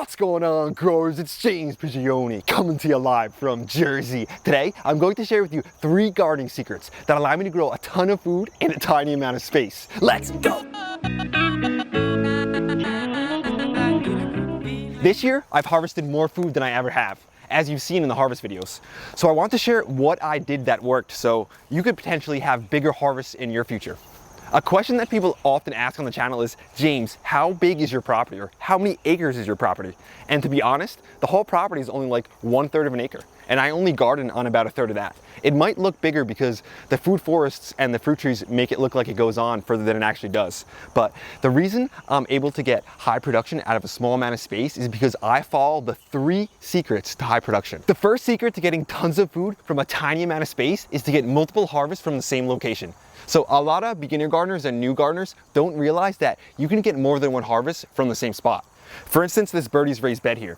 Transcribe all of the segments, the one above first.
What's going on, growers? It's James Prigioni coming to you live from Jersey. Today, I'm going to share with you 3 gardening secrets that allow me to grow a ton of food in a tiny amount of space. Let's go! This year, I've harvested more food than I ever have, as you've seen in the harvest videos. So I want to share what I did that worked so you could potentially have bigger harvests in your future. A question that people often ask on the channel is, James, how big is your property? Or how many acres is your property? And to be honest, the whole property is only like 1/3 of an acre. And I only garden on about 1/3 of that. It might look bigger because the food forests and the fruit trees make it look like it goes on further than it actually does. But the reason I'm able to get high production out of a small amount of space is because I follow the 3 secrets to high production. The first secret to getting tons of food from a tiny amount of space is to get multiple harvests from the same location. So a lot of beginner gardeners and new gardeners don't realize that you can get more than one harvest from the same spot. For instance, this birdie's raised bed here.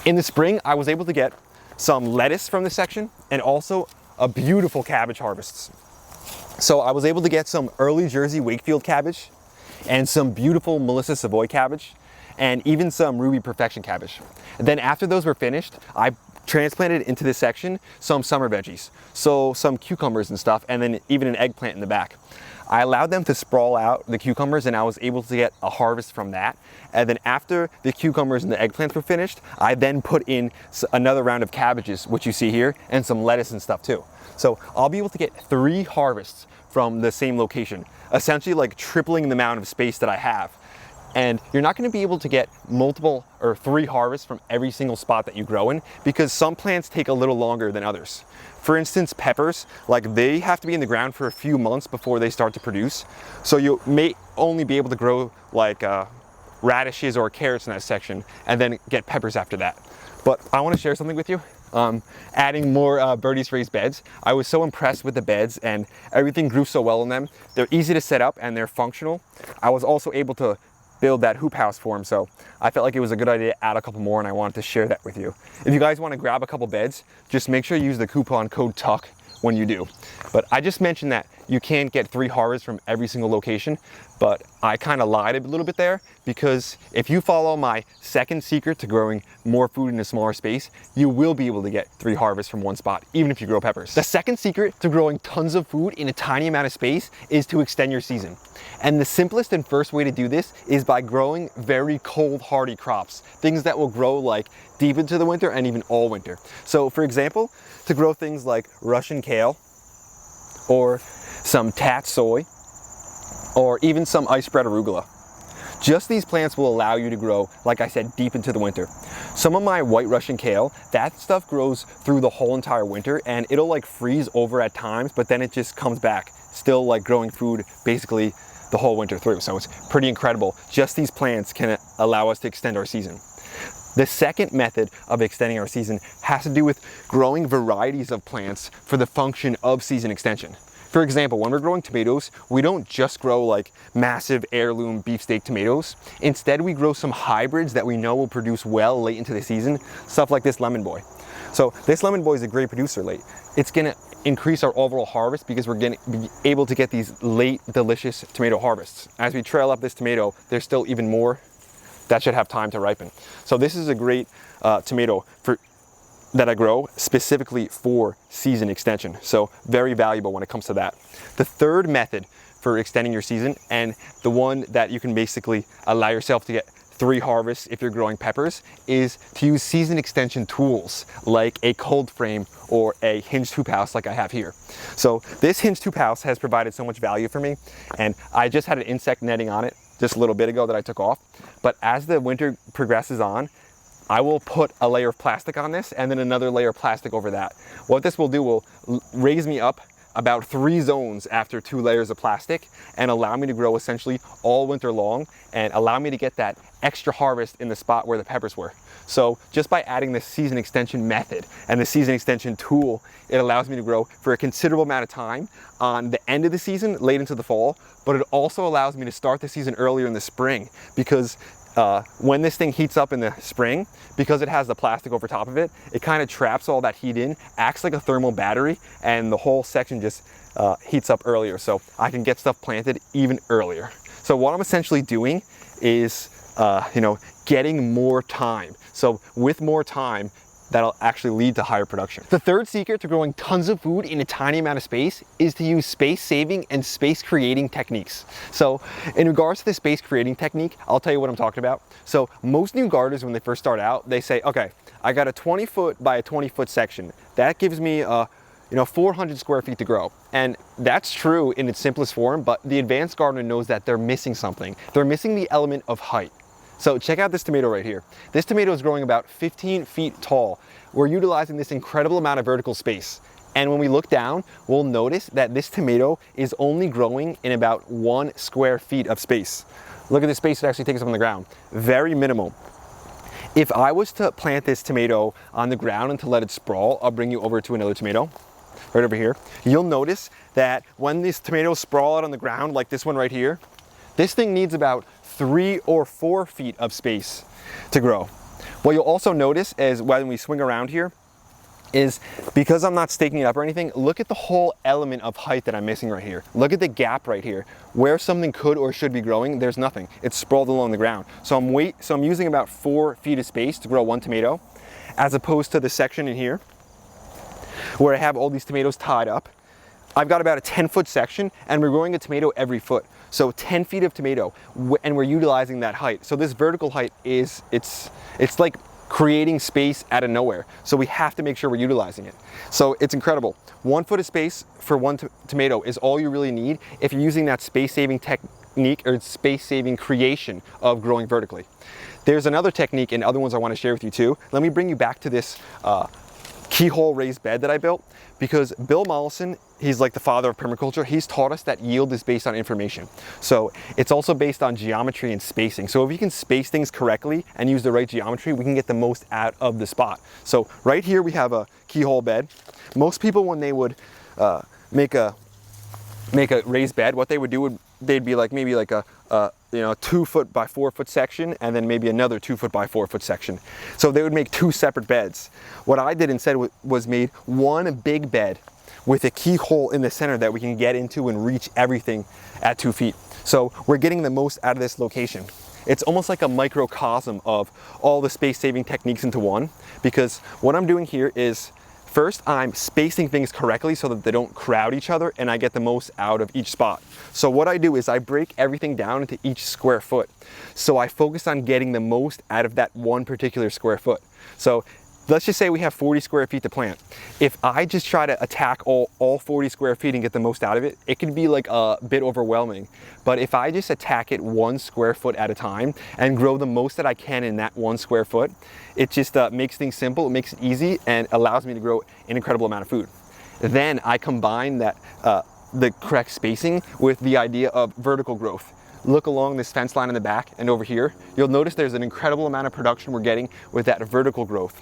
In the spring, I was able to get some lettuce from this section and also a beautiful cabbage harvests. So I was able to get some early Jersey Wakefield cabbage and some beautiful Melissa Savoy cabbage and even some Ruby Perfection cabbage. And then after those were finished, I transplanted into this section some summer veggies, so some cucumbers and stuff, and then even an eggplant in the back. I allowed them to sprawl out, the cucumbers, and I was able to get a harvest from that. And then after the cucumbers and the eggplants were finished, I then put in another round of cabbages, which you see here, and some lettuce and stuff too. So I'll be able to get 3 harvests from the same location, essentially like tripling the amount of space that I have. And you're not going to be able to get multiple or 3 harvests from every single spot that you grow in because some plants take a little longer than others. For instance, peppers, like they have to be in the ground for a few months before they start to produce. So you may only be able to grow like radishes or carrots in that section and then get peppers after that. But I want to share something with you. Adding more birdie's raised beds. I was so impressed with the beds and everything grew so well in them. They're easy to set up and they're functional. I was also able to build that hoop house for him, so I felt like it was a good idea to add a couple more and I wanted to share that with you. If you guys want to grab a couple beds, just make sure you use the coupon code TUCK when you do. But I just mentioned that you can't get 3 harvests from every single location, but I kind of lied a little bit there because if you follow my second secret to growing more food in a smaller space, you will be able to get 3 harvests from one spot, even if you grow peppers. The second secret to growing tons of food in a tiny amount of space is to extend your season. And the simplest and first way to do this is by growing very cold hardy crops, things that will grow like deep into the winter and even all winter. So for example, to grow things like Russian kale or some tatsoi or even some ice spread arugula. Just these plants will allow you to grow, like I said, deep into the winter. Some of my white Russian kale, that stuff grows through the whole entire winter and it'll like freeze over at times, but then it just comes back, still like growing food basically the whole winter through. So it's pretty incredible. Just these plants can allow us to extend our season. The second method of extending our season has to do with growing varieties of plants for the function of season extension. For example, when we're growing tomatoes, we don't just grow like massive heirloom beefsteak tomatoes. Instead, we grow some hybrids that we know will produce well late into the season, stuff like this lemon boy. So this lemon boy is a great producer late. It's gonna increase our overall harvest because we're gonna be able to get these late delicious tomato harvests. As we trail up this tomato, there's still even more that should have time to ripen. So this is a great tomato that I grow specifically for season extension. So very valuable when it comes to that. The third method for extending your season, and the one that you can basically allow yourself to get 3 harvests if you're growing peppers, is to use season extension tools like a cold frame or a hinged hoop house like I have here. So this hinged hoop house has provided so much value for me, and I just had an insect netting on it just a little bit ago that I took off. But as the winter progresses on, I will put a layer of plastic on this and then another layer of plastic over that. What this will do will raise me up about 3 zones after 2 layers of plastic and allow me to grow essentially all winter long and allow me to get that extra harvest in the spot where the peppers were. So just by adding this season extension method and the season extension tool, it allows me to grow for a considerable amount of time on the end of the season, late into the fall, but it also allows me to start the season earlier in the spring because when this thing heats up in the spring, because it has the plastic over top of it, it kind of traps all that heat in, acts like a thermal battery, and the whole section just heats up earlier. So I can get stuff planted even earlier. So what I'm essentially doing is getting more time. So with more time, that'll actually lead to higher production. The third secret to growing tons of food in a tiny amount of space is to use space saving and space creating techniques. So in regards to the space creating technique, I'll tell you what I'm talking about. So most new gardeners, when they first start out, they say, okay, I got a 20 foot by a 20 foot section. That gives me 400 square feet to grow. And that's true in its simplest form, but the advanced gardener knows that they're missing something. They're missing the element of height. So check out this tomato right here. This tomato is growing about 15 feet tall. We're utilizing this incredible amount of vertical space. And when we look down, we'll notice that this tomato is only growing in about 1 square feet of space. Look at the space it actually takes up on the ground. Very minimal. If I was to plant this tomato on the ground and to let it sprawl, I'll bring you over to another tomato right over here. You'll notice that when these tomatoes sprawl out on the ground, like this one right here, this thing needs about 3 or 4 feet of space to grow. What you'll also notice is when we swing around here is because I'm not staking it up or anything, look at the whole element of height that I'm missing right here. Look at the gap right here. Where something could or should be growing, there's nothing. It's sprawled along the ground. So I'm using about 4 feet of space to grow one tomato, as opposed to the section in here where I have all these tomatoes tied up. I've got about a 10-foot section and we're growing a tomato every foot. So 10 feet of tomato, and we're utilizing that height. So this vertical height it's like creating space out of nowhere. So we have to make sure we're utilizing it. So it's incredible. 1 foot of space for one tomato is all you really need if you're using that space saving technique or space saving creation of growing vertically. There's another technique and other ones I want to share with you too. Let me bring you back to this keyhole raised bed that I built, because Bill Mollison, he's like the father of permaculture. He's taught us that yield is based on information. So it's also based on geometry and spacing. So if you can space things correctly and use the right geometry, we can get the most out of the spot. So right here we have a keyhole bed. Most people, when they would make a raised bed, what they would do they'd be like maybe like a 2 foot by 4 foot section, and then maybe another 2 foot by 4 foot section. So they would make 2 separate beds. What I did instead was made one big bed with a keyhole in the center that we can get into and reach everything at 2 feet. So we're getting the most out of this location. It's almost like a microcosm of all the space saving techniques into one, because what I'm doing here is, first, I'm spacing things correctly so that they don't crowd each other and I get the most out of each spot. So what I do is I break everything down into each square foot. So I focus on getting the most out of that one particular square foot. So let's just say we have 40 square feet to plant. If I just try to attack all 40 square feet and get the most out of it, it can be like a bit overwhelming. But if I just attack it 1 square foot at a time and grow the most that I can in that 1 square foot, it just makes things simple, it makes it easy, and allows me to grow an incredible amount of food. Then I combine that, the correct spacing with the idea of vertical growth. Look along this fence line in the back and over here, you'll notice there's an incredible amount of production we're getting with that vertical growth.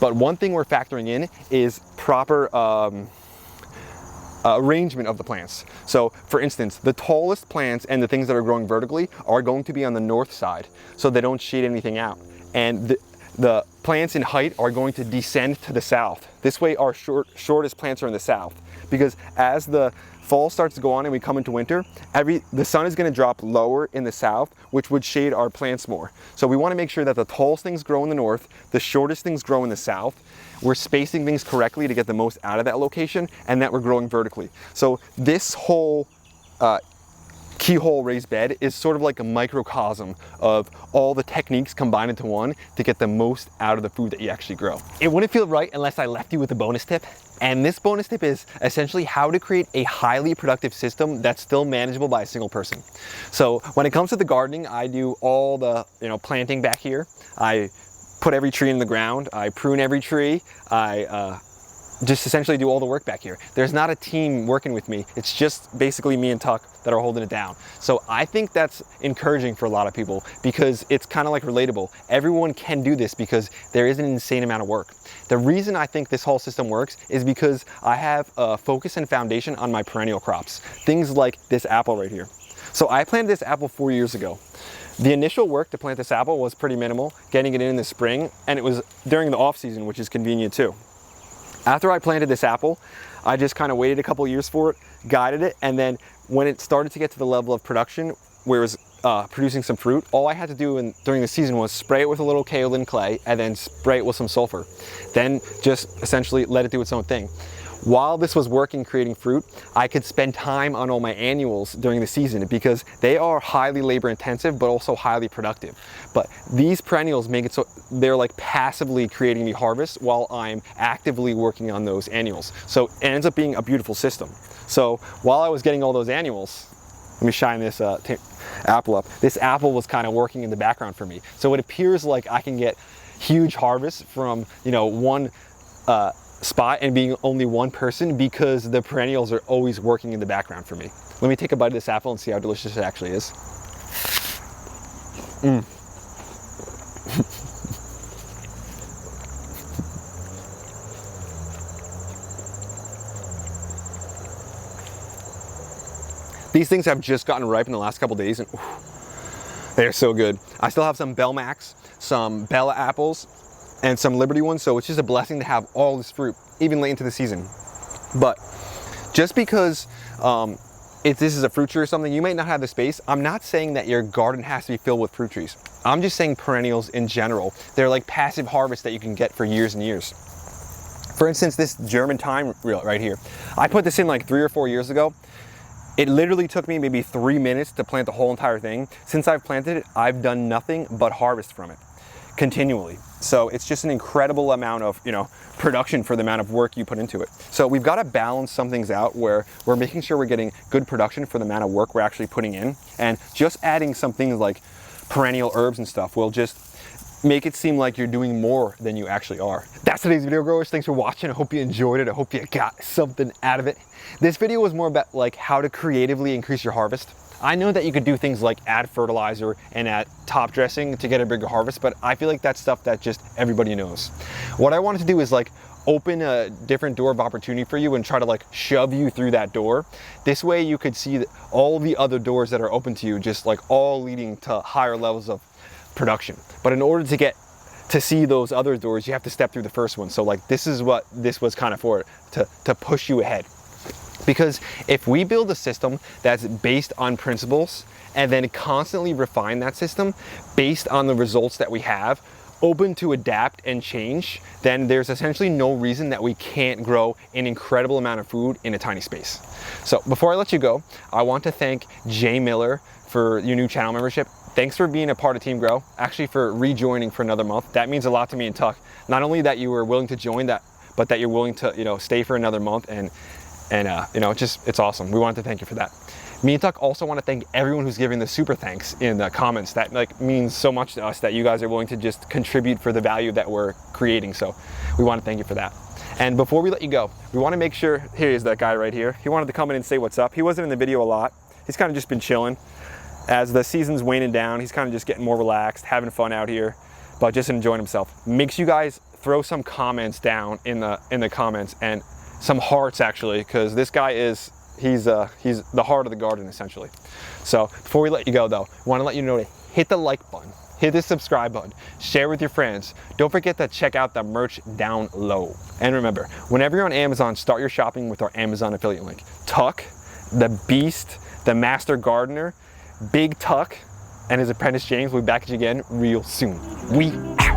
But one thing we're factoring in is proper arrangement of the plants. So for instance, the tallest plants and the things that are growing vertically are going to be on the north side, so they don't shade anything out. And the plants in height are going to descend to the south. This way our shortest plants are in the south, because as the fall starts to go on and we come into winter, the sun is going to drop lower in the south, which would shade our plants more. So we want to make sure that the tallest things grow in the north, the shortest things grow in the south. We're spacing things correctly to get the most out of that location, and that we're growing vertically. So this whole keyhole raised bed is sort of like a microcosm of all the techniques combined into one to get the most out of the food that you actually grow. It wouldn't feel right unless I left you with a bonus tip. And this bonus tip is essentially how to create a highly productive system that's still manageable by a single person. So when it comes to the gardening, I do all the planting back here. I put every tree in the ground. I prune every tree. I just essentially do all the work back here. There's not a team working with me. It's just basically me and Tuck that are holding it down. So I think that's encouraging for a lot of people, because it's kind of like relatable. Everyone can do this because there is an insane amount of work. The reason I think this whole system works is because I have a focus and foundation on my perennial crops. Things like this apple right here. So I planted this apple 4 years ago. The initial work to plant this apple was pretty minimal, getting it in the spring, and it was during the off season, which is convenient too. After I planted this apple, I just kind of waited a couple years for it, guided it, and then when it started to get to the level of production where it was producing some fruit, all I had to do during the season was spray it with a little kaolin clay and then spray it with some sulfur. Then just essentially let it do its own thing. While this was working creating fruit, I could spend time on all my annuals during the season because they are highly labor intensive but also highly productive. But these perennials make it so they're like passively creating the harvest while I'm actively working on those annuals. So it ends up being a beautiful system. So while I was getting all those annuals, let me shine this apple up. This apple was kind of working in the background for me. So it appears like I can get huge harvests from, you know, one spot and being only one person because the perennials are always working in the background for me. Let me take a bite of this apple and see how delicious it actually is. These things have just gotten ripe in the last couple days and they're so good. I still have some Bell Macs, some Bella apples, and some Liberty ones, so it's just a blessing to have all this fruit, even late into the season. But just because if this is a fruit tree or something, you might not have the space. I'm not saying that your garden has to be filled with fruit trees. I'm just saying perennials in general. They're like passive harvests that you can get for years and years. For instance, this German thyme right here, I put this in like 3 or 4 years ago. It literally took me maybe 3 minutes to plant the whole entire thing. Since I've planted it, I've done nothing but harvest from it continually. So it's just an incredible amount of, you know, production for the amount of work you put into it. So we've got to balance some things out where we're making sure we're getting good production for the amount of work we're actually putting in. And just adding some things like perennial herbs and stuff will just make it seem like you're doing more than you actually are. That's today's video, growers. Thanks for watching. I hope you enjoyed it. I hope you got something out of it. This video was more about like how to creatively increase your harvest. I know that you could do things like add fertilizer and add top dressing to get a bigger harvest, but I feel like that's stuff that just everybody knows. What I wanted to do is like open a different door of opportunity for you and try to like shove you through that door. This way you could see that all the other doors that are open to you, just like all leading to higher levels of production. But in order to get to see those other doors, you have to step through the first one. So like this is what this was kind of for, to push you ahead. Because if we build a system that's based on principles and then constantly refine that system based on the results that we have, open to adapt and change, then there's essentially no reason that we can't grow an incredible amount of food in a tiny space. So before I let you go, I want to thank Jay Miller for your new channel membership. Thanks for being a part of Team Grow, actually for rejoining for another month. That means a lot to me and Tuck. Not only that you were willing to join that, but that you're willing to, you know, stay for another month and you know, it's awesome. We wanted to thank you for that. Me and Tuck also want to thank everyone who's giving the super thanks in the comments. That like means so much to us that you guys are willing to just contribute for the value that we're creating. So we want to thank you for that. And before we let you go, we want to make sure, here is that guy right here. He wanted to come in and say what's up. He wasn't in the video a lot. He's kind of just been chilling. As the season's waning down, he's kind of just getting more relaxed, having fun out here, but just enjoying himself. Make sure you guys throw some comments down in the comments, and some hearts actually, because this guy he's the heart of the garden essentially. So before we let you go though, I want to let you know to hit the like button, hit the subscribe button, share with your friends. Don't forget to check out the merch down low. And remember, whenever you're on Amazon, start your shopping with our Amazon affiliate link. Tuck, the beast, the master gardener, Big Tuck, and his apprentice James will be back at you again real soon. We out.